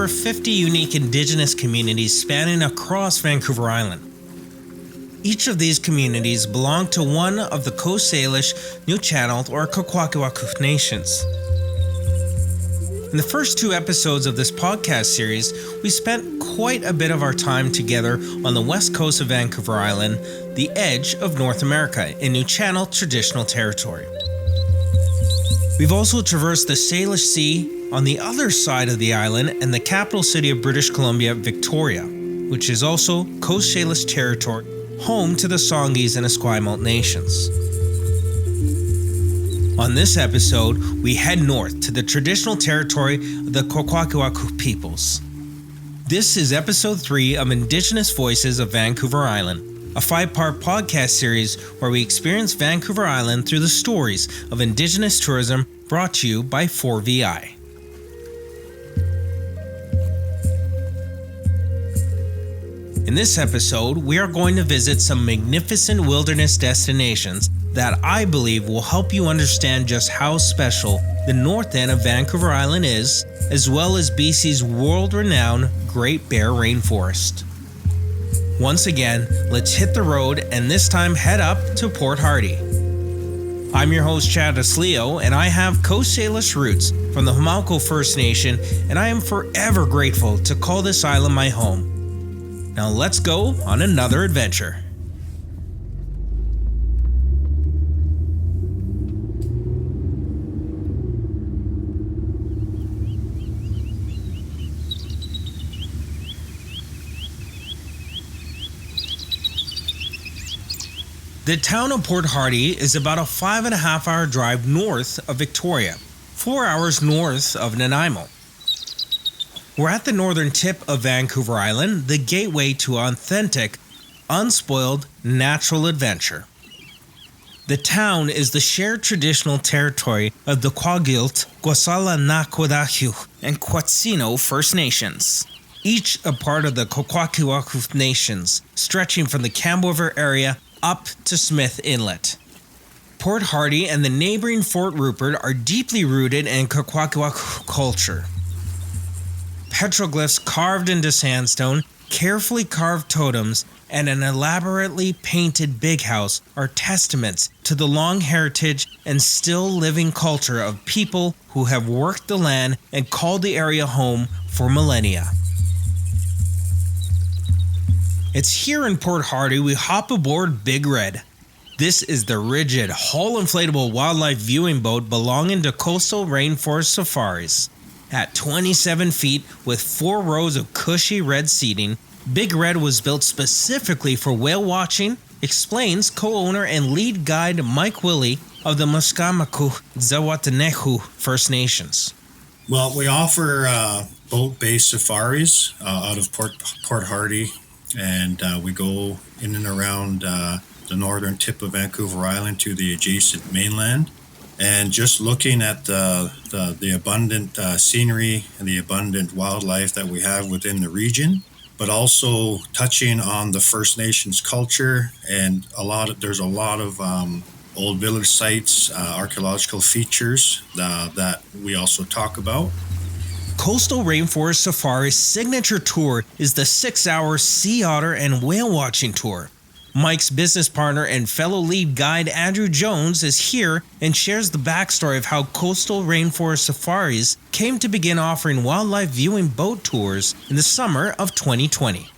over 50 unique Indigenous communities spanning across Vancouver Island. Each of these communities belong to one of the Coast Salish, New Channel, or Kwakwaka'wakw nations. In the first 2 episodes of this podcast series, we spent quite a bit of our time together on the west coast of Vancouver Island, the edge of North America, in New Channel traditional territory. We've also traversed the Salish Sea on the other side of the island and the capital city of British Columbia, Victoria, which is also Coast Salish territory, home to the Songhees and Esquimalt nations. On this episode, we head north to the traditional territory of the Kwakwaka'wakw peoples. This is episode 3 of Indigenous Voices of Vancouver Island, a 5-part podcast series where we experience Vancouver Island through the stories of Indigenous tourism brought to you by 4VI. In this episode, we are going to visit some magnificent wilderness destinations that I believe will help you understand just how special the north end of Vancouver Island is, as well as BC's world-renowned Great Bear Rainforest. Once again, let's hit the road and this time head up to Port Hardy. I'm your host Tchadas Leo, and I have Coast Salish roots from the Musgamagw First Nation, and I am forever grateful to call this island my home. Now let's go on another adventure. The town of Port Hardy is about a 5.5-hour drive north of Victoria, 4 hours north of Nanaimo. We're at the northern tip of Vancouver Island, the gateway to authentic, unspoiled, natural adventure. The town is the shared traditional territory of the Kwakwaka'wakw and Quatsino First Nations, each a part of the Kwakwaka'wakw nations, stretching from the Campbell River area up to Smith Inlet. Port Hardy and the neighboring Fort Rupert are deeply rooted in Kwakwaka'wakw culture. Petroglyphs carved into sandstone, carefully carved totems, and an elaborately painted big house are testaments to the long heritage and still living culture of people who have worked the land and called the area home for millennia. It's here in Port Hardy we hop aboard Big Red. This is the rigid, hull-inflatable wildlife viewing boat belonging to Coastal Rainforest Safaris. At 27 feet with 4 rows of cushy red seating, Big Red was built specifically for whale watching, explains co-owner and lead guide Mike Willie of the Musgamagw Dzawada'enuxw First Nations. Well, we offer boat-based safaris out of Port Hardy, and we go in and around the northern tip of Vancouver Island to the adjacent mainland. And just looking at the abundant scenery and the abundant wildlife that we have within the region, but also touching on the First Nations culture, and there's a lot of old village sites, archaeological features that we also talk about. Coastal Rainforest Safari's signature tour is the 6-hour sea otter and whale watching tour. Mike's business partner and fellow lead guide Andrew Jones is here and shares the backstory of how Coastal Rainforest Safaris came to begin offering wildlife viewing boat tours in the summer of 2020.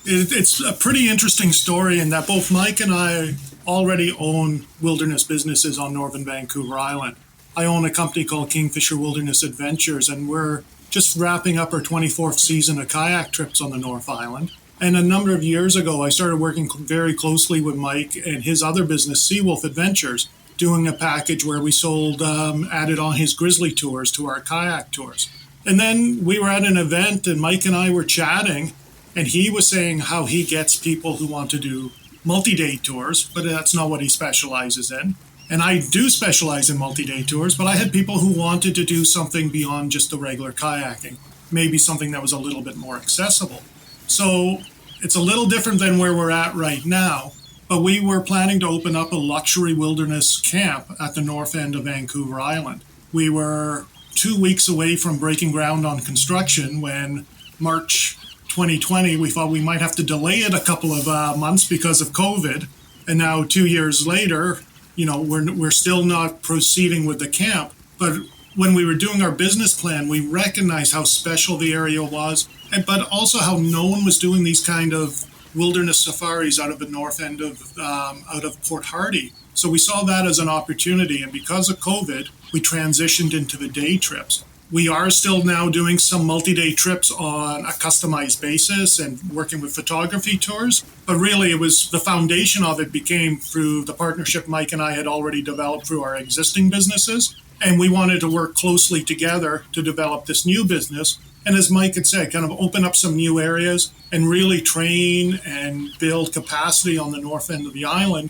It's a pretty interesting story in that both Mike and I already own wilderness businesses on northern Vancouver Island. I own a company called Kingfisher Wilderness Adventures, and we're just wrapping up our 24th season of kayak trips on the North Island. And a number of years ago, I started working very closely with Mike and his other business, Seawolf Adventures, doing a package where we added on his grizzly tours to our kayak tours. And then we were at an event and Mike and I were chatting, and he was saying how he gets people who want to do multi-day tours, but that's not what he specializes in. And I do specialize in multi-day tours, but I had people who wanted to do something beyond just the regular kayaking, maybe something that was a little bit more accessible. So it's a little different than where we're at right now, but we were planning to open up a luxury wilderness camp at the north end of Vancouver Island. We were 2 weeks away from breaking ground on construction when March 2020, we thought we might have to delay it a couple of months because of COVID. And now 2 years later, we're still not proceeding with the camp. But when we were doing our business plan, we recognized how special the area was, but also how no one was doing these kind of wilderness safaris out of the north end of out of Port Hardy. So we saw that as an opportunity, and because of COVID, we transitioned into the day trips. We are still now doing some multi-day trips on a customized basis and working with photography tours. But really, it was the foundation of it became through the partnership Mike and I had already developed through our existing businesses. And we wanted to work closely together to develop this new business. And as Mike had said, kind of open up some new areas and really train and build capacity on the north end of the island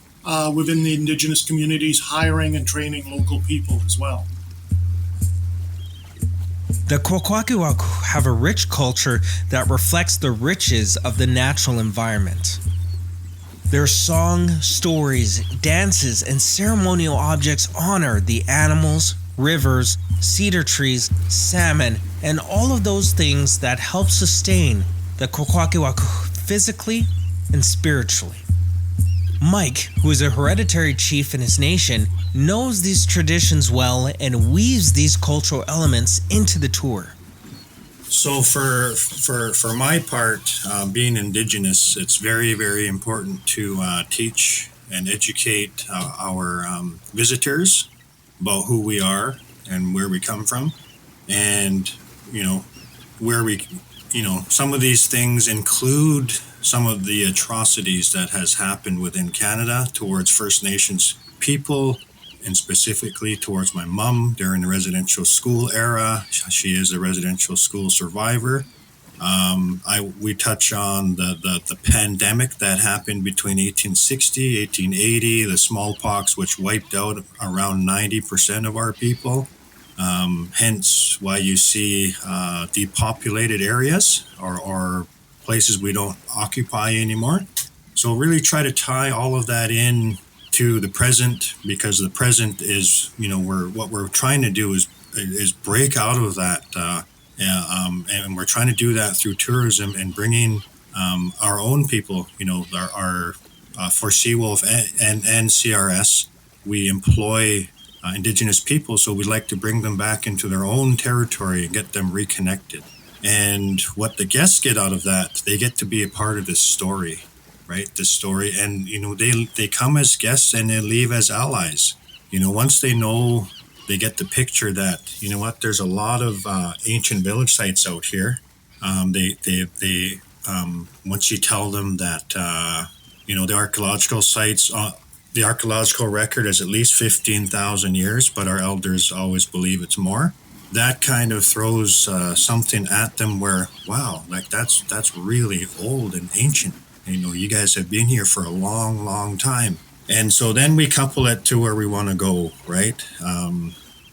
within the Indigenous communities, hiring and training local people as well. The Kwakwaka'wakw have a rich culture that reflects the riches of the natural environment. Their song, stories, dances, and ceremonial objects honor the animals, rivers, cedar trees, salmon, and all of those things that help sustain the Kwakwaka'wakw physically and spiritually. Mike, who is a hereditary chief in his nation, knows these traditions well and weaves these cultural elements into the tour. So for my part, being Indigenous, it's very, very important to teach and educate our visitors about who we are and where we come from. And, some of these things include some of the atrocities that has happened within Canada towards First Nations people, and specifically towards my mom during the residential school era. She is a residential school survivor. We touch on the pandemic that happened between 1860, 1880, the smallpox, which wiped out around 90% of our people. Hence why you see depopulated areas or places we don't occupy anymore. So really try to tie all of that in to the present, because the present is, what we're trying to do is break out of that, and we're trying to do that through tourism and bringing our own people. Our for Seawolf and CRS, we employ Indigenous people, so we like to bring them back into their own territory and get them reconnected. And what the guests get out of that, they get to be a part of this story. Right, this story, and they come as guests and they leave as allies. Once they know, they get the picture that there's a lot of ancient village sites out here. They once you tell them that the archaeological sites, the archaeological record is at least 15,000 years, but our elders always believe it's more. That kind of throws something at them where, wow, like that's really old and ancient. You guys have been here for a long, long time. And so then we couple it to where we want to go, right?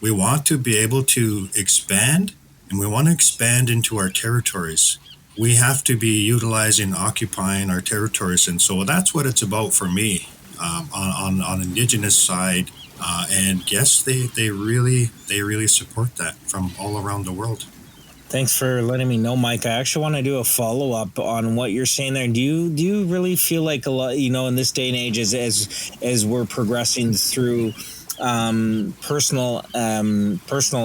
We want to be able to expand, and we want to expand into our territories. We have to be utilizing, occupying our territories. And so that's what it's about for me on Indigenous side. And yes, they really support that from all around the world. Thanks for letting me know, Mike. I actually want to do a follow-up on what you're saying there. Do you really feel like a lot, in this day and age, as we're progressing through personal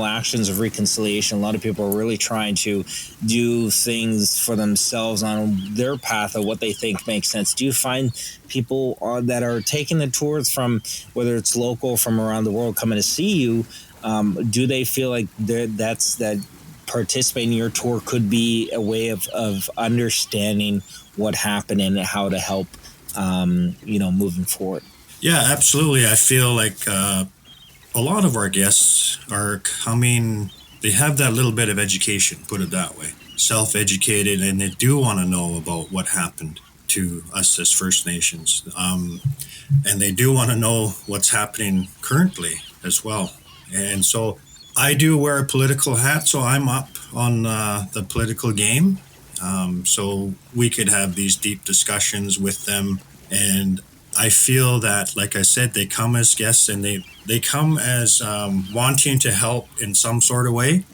actions of reconciliation, a lot of people are really trying to do things for themselves on their path of what they think makes sense. Do you find people that are taking the tours from, whether it's local, from around the world, coming to see you, do they feel like that participating in your tour could be a way of understanding what happened and how to help, moving forward? Yeah, absolutely. I feel like a lot of our guests are coming, they have that little bit of education, put it that way, self-educated, and they do want to know about what happened to us as First Nations. And they do want to know what's happening currently as well. And so I do wear a political hat, so I'm up on the political game. So we could have these deep discussions with them. And I feel that, like I said, they come as guests, and they come as wanting to help in some sort of way.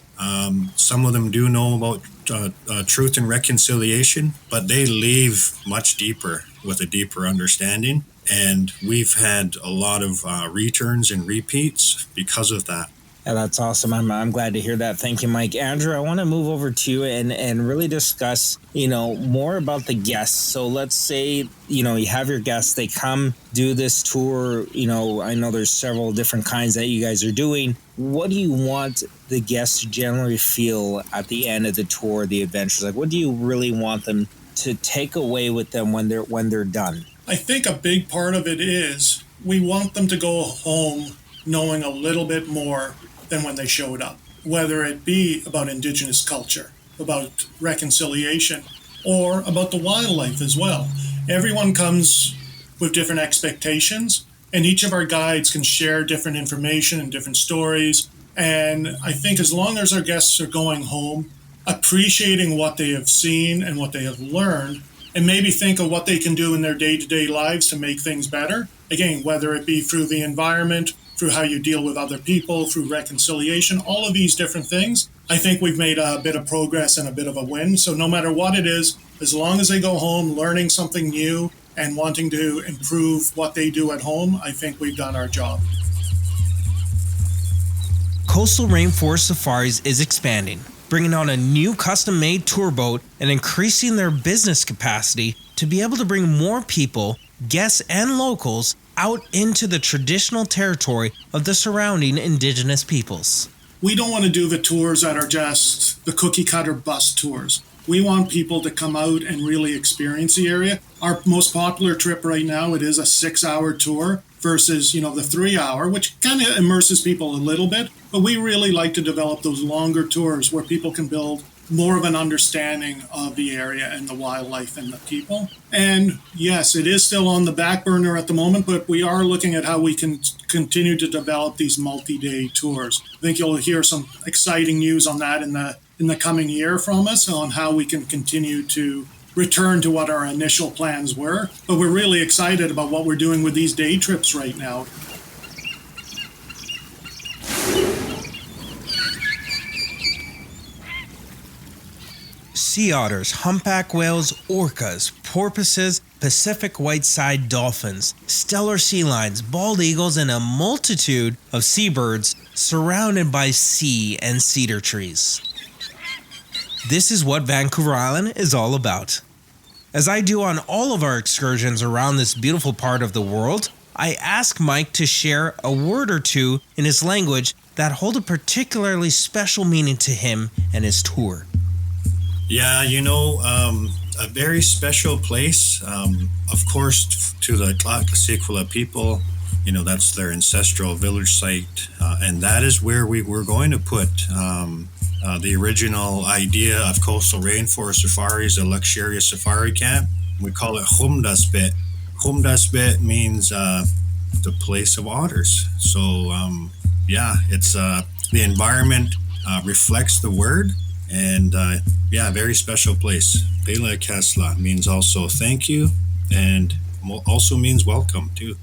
Some of them do know about truth and reconciliation, but they leave much deeper with a deeper understanding. And we've had a lot of returns and repeats because of that. Yeah, that's awesome. I'm glad to hear that. Thank you, Mike. Andrew, I want to move over to you and really discuss, more about the guests. So let's say, you have your guests, they come do this tour. I know there's several different kinds that you guys are doing. What do you want the guests to generally feel at the end of the tour, the adventures? Like, what do you really want them to take away with them when they're done? I think a big part of it is we want them to go home knowing a little bit more than when they showed up, whether it be about Indigenous culture, about reconciliation, or about the wildlife as well. Everyone comes with different expectations, and each of our guides can share different information and different stories. And I think as long as our guests are going home, appreciating what they have seen and what they have learned, and maybe think of what they can do in their day-to-day lives to make things better. Again, whether it be through the environment, through how you deal with other people, through reconciliation, all of these different things, I think we've made a bit of progress and a bit of a win. So no matter what it is, as long as they go home learning something new and wanting to improve what they do at home, I think we've done our job. Coastal Rainforest Safaris is expanding, bringing on a new custom-made tour boat and increasing their business capacity to be able to bring more people, guests and locals, out into the traditional territory of the surrounding Indigenous peoples. We don't want to do the tours that are just the cookie-cutter bus tours. We want people to come out and really experience the area. Our most popular trip right now, it is a 6-hour tour versus, the 3-hour, which kind of immerses people a little bit. But we really like to develop those longer tours where people can build more of an understanding of the area and the wildlife and the people. And yes, it is still on the back burner at the moment, but we are looking at how we can continue to develop these multi-day tours. I think you'll hear some exciting news on that in the coming year from us on how we can continue to return to what our initial plans were. But we're really excited about what we're doing with these day trips right now. Sea otters, humpback whales, orcas, porpoises, Pacific white-side dolphins, stellar sea lions, bald eagles, and a multitude of seabirds surrounded by sea and cedar trees. This is what Vancouver Island is all about. As I do on all of our excursions around this beautiful part of the world, I ask Mike to share a word or two in his language that hold a particularly special meaning to him and his tour. Yeah, a very special place, of course, to the Kwakwaka'wakw people. That's their ancestral village site, and that is where we were going to put the original idea of Coastal Rainforest Safaris, a luxurious safari camp. We call it Humdasbet. Humdasbet means the place of otters. So, it's the environment reflects the word. And very special place. Bela Kasla means also thank you, and also means welcome too.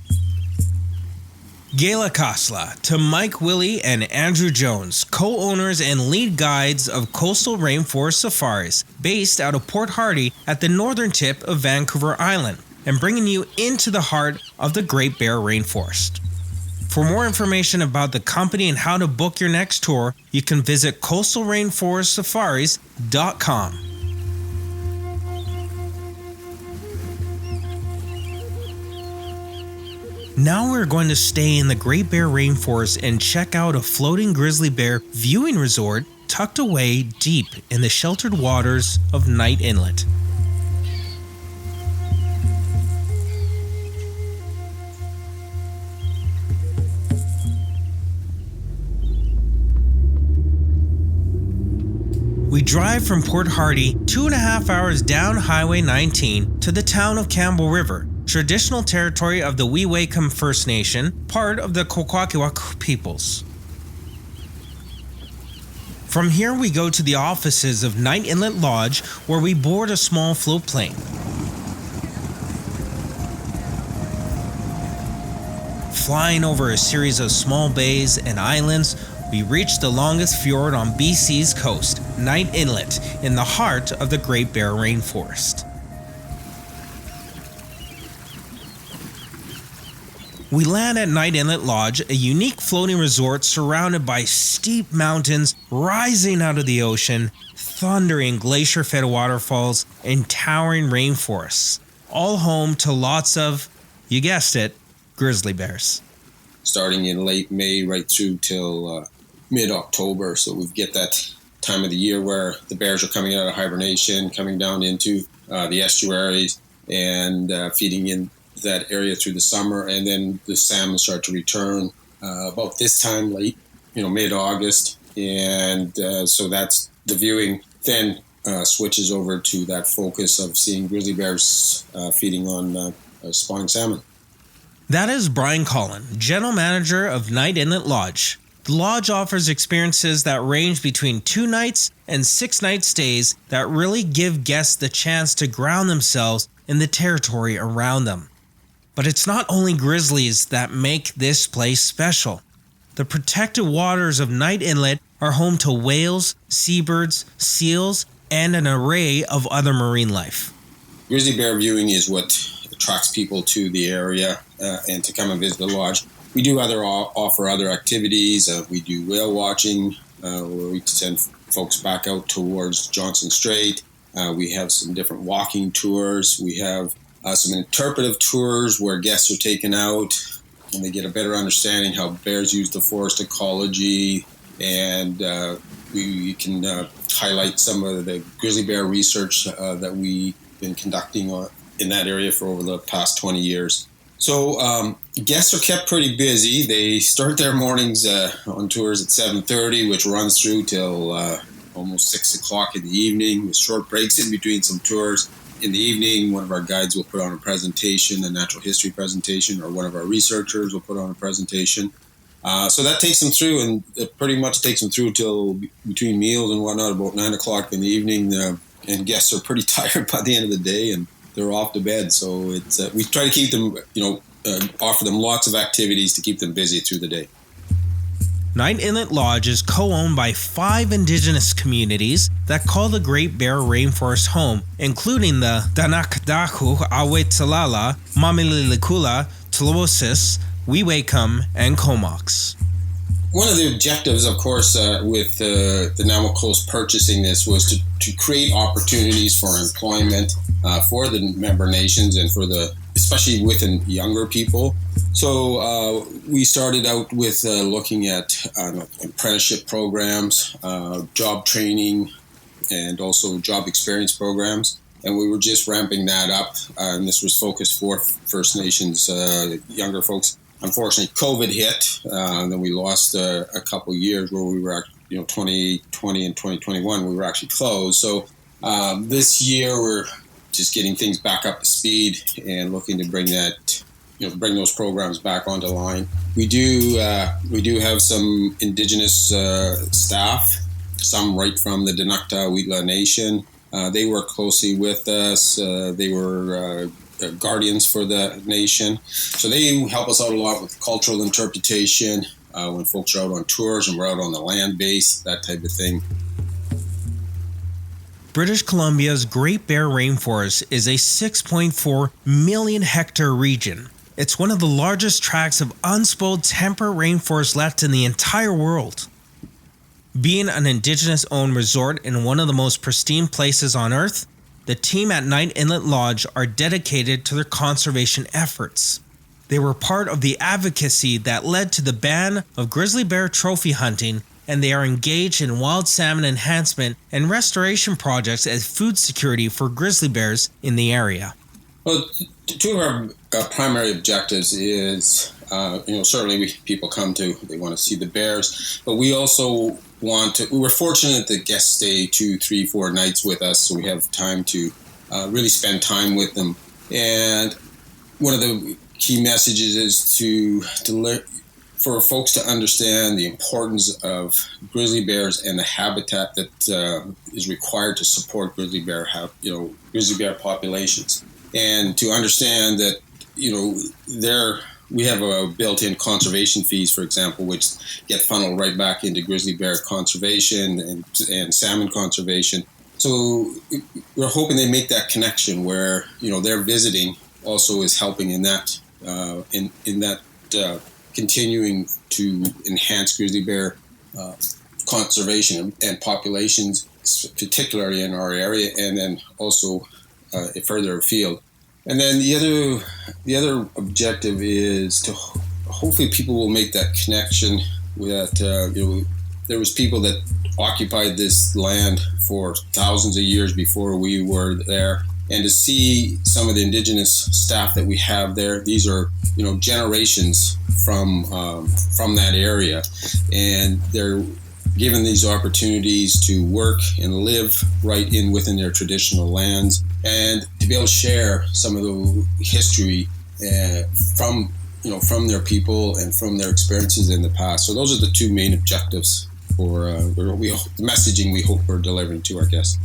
Gela Kasla to Mike Willie and Andrew Jones, co-owners and lead guides of Coastal Rainforest Safaris, based out of Port Hardy at the northern tip of Vancouver Island, and bringing you into the heart of the Great Bear Rainforest. For more information about the company and how to book your next tour, you can visit coastalrainforestsafaris.com. Now we're going to stay in the Great Bear Rainforest and check out a floating grizzly bear viewing resort tucked away deep in the sheltered waters of Knight Inlet. We drive from Port Hardy 2.5 hours down Highway 19 to the town of Campbell River, traditional territory of the Kwakwaka'wakw First Nation, part of the Kwakwaka'wakw peoples. From here we go to the offices of Knight Inlet Lodge, where we board a small float plane. Flying over a series of small bays and islands, we reached the longest fjord on BC's coast, Knight Inlet, in the heart of the Great Bear Rainforest. We land at Knight Inlet Lodge, a unique floating resort surrounded by steep mountains rising out of the ocean, thundering glacier-fed waterfalls, and towering rainforests, all home to lots of, you guessed it, grizzly bears. Starting in late May right through till mid-October, so we get that time of the year where the bears are coming out of hibernation, coming down into the estuaries and feeding in that area through the summer, and then the salmon start to return about this time, late, mid-August, and so that's the viewing then switches over to that focus of seeing grizzly bears feeding on spawning salmon. That is Brian Collen, General Manager of Knight Inlet Lodge. The lodge offers experiences that range between 2 nights and 6-night stays that really give guests the chance to ground themselves in the territory around them. But it's not only grizzlies that make this place special. The protected waters of Knight Inlet are home to whales, seabirds, seals, and an array of other marine life. Grizzly bear viewing is what attracts people to the area and to come and visit the lodge. We do offer other activities. We do whale watching, where we send folks back out towards Johnson Strait. We have some different walking tours. We have some interpretive tours where guests are taken out and they get a better understanding how bears use the forest ecology, and we can highlight some of the grizzly bear research that we've been conducting in that area for over the past 20 years. So guests are kept pretty busy. They start their mornings on tours at 7:30, which runs through till almost 6 o'clock in the evening, with short breaks in between some tours. In the evening, one of our guides will put on a presentation, a natural history presentation, or one of our researchers will put on a presentation. So that takes them through, and it pretty much takes them through till between meals and whatnot, about 9 o'clock in the evening. And guests are pretty tired by the end of the day, and they're off to bed. So it's we try to keep them, offer them lots of activities to keep them busy through the day. Knight Inlet Lodge is co-owned by 5 indigenous communities that call the Great Bear Rainforest home, including the Kwakwaka'wakw, Mamililikula, Tlowosis, Wiwekam, and Comox. One of the objectives, of course, with the Navajo purchasing this was to create opportunities for employment for the member nations and for especially within younger people. So we started out with looking at apprenticeship programs, job training, and also job experience programs. And we were just ramping that up. And this was focused for First Nations younger folks. Unfortunately, COVID hit, and then we lost a couple of years where we were, 2020 and 2021, we were actually closed. So this year we're just getting things back up to speed and looking to bring that, bring those programs back onto line. We do have some indigenous staff, some right from the Dzawada'enuxw Nation. They work closely with us. They were guardians for the nation. So they help us out a lot with cultural interpretation when folks are out on tours and we're out on the land base, that type of thing. British Columbia's Great Bear Rainforest is a 6.4 million hectare region. It's one of the largest tracts of unspoiled temperate rainforest left in the entire world. Being an indigenous-owned resort in one of the most pristine places on Earth, the team at Knight Inlet Lodge are dedicated to their conservation efforts. They were part of the advocacy that led to the ban of grizzly bear trophy hunting, and they are engaged in wild salmon enhancement and restoration projects as food security for grizzly bears in the area. Well, two of our primary objectives is, certainly people come they want to see the bears, but we also we were fortunate that guests stay 2, 3, 4 nights with us, so we have time to really spend time with them. And one of the key messages is for folks to understand the importance of grizzly bears and the habitat that is required to support grizzly bear populations, and to understand that their we have a built-in conservation fees, for example, which get funneled right back into grizzly bear conservation and salmon conservation. So we're hoping they make that connection where, their visiting also is helping in that continuing to enhance grizzly bear conservation and populations, particularly in our area, and then also further afield. And then the other objective is to hopefully people will make that connection that there was people that occupied this land for thousands of years before we were there, and to see some of the indigenous staff that we have there. These are generations from that area, and they're given these opportunities to work and live right within their traditional lands, and to be able to share some of the history from their people and from their experiences in the past. So those are the two main objectives for the messaging we hope we're delivering to our guests.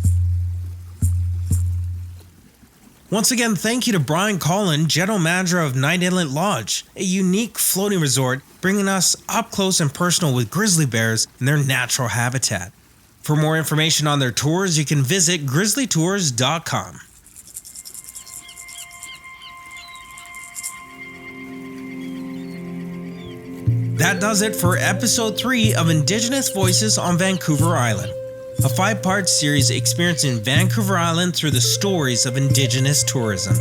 Once again, thank you to Brian Collen, General Manager of Night Inlet Lodge, a unique floating resort bringing us up close and personal with grizzly bears in their natural habitat. For more information on their tours, you can visit grizzlytours.com. That does it for episode 3 of Indigenous Voices on Vancouver Island, a 5-part series experiencing Vancouver Island through the stories of Indigenous tourism.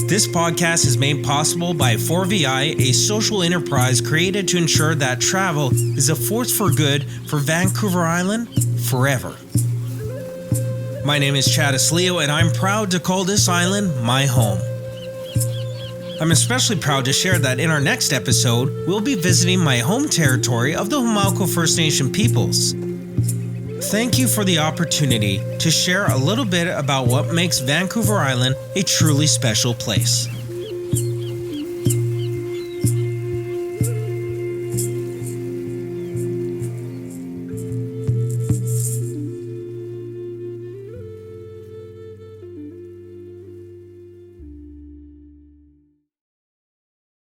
This podcast is made possible by 4VI, a social enterprise created to ensure that travel is a force for good for Vancouver Island forever. My name is Tchadas Leo, and I'm proud to call this island my home. I'm especially proud to share that in our next episode, we'll be visiting my home territory of the Musgamagw First Nation peoples. Thank you for the opportunity to share a little bit about what makes Vancouver Island a truly special place.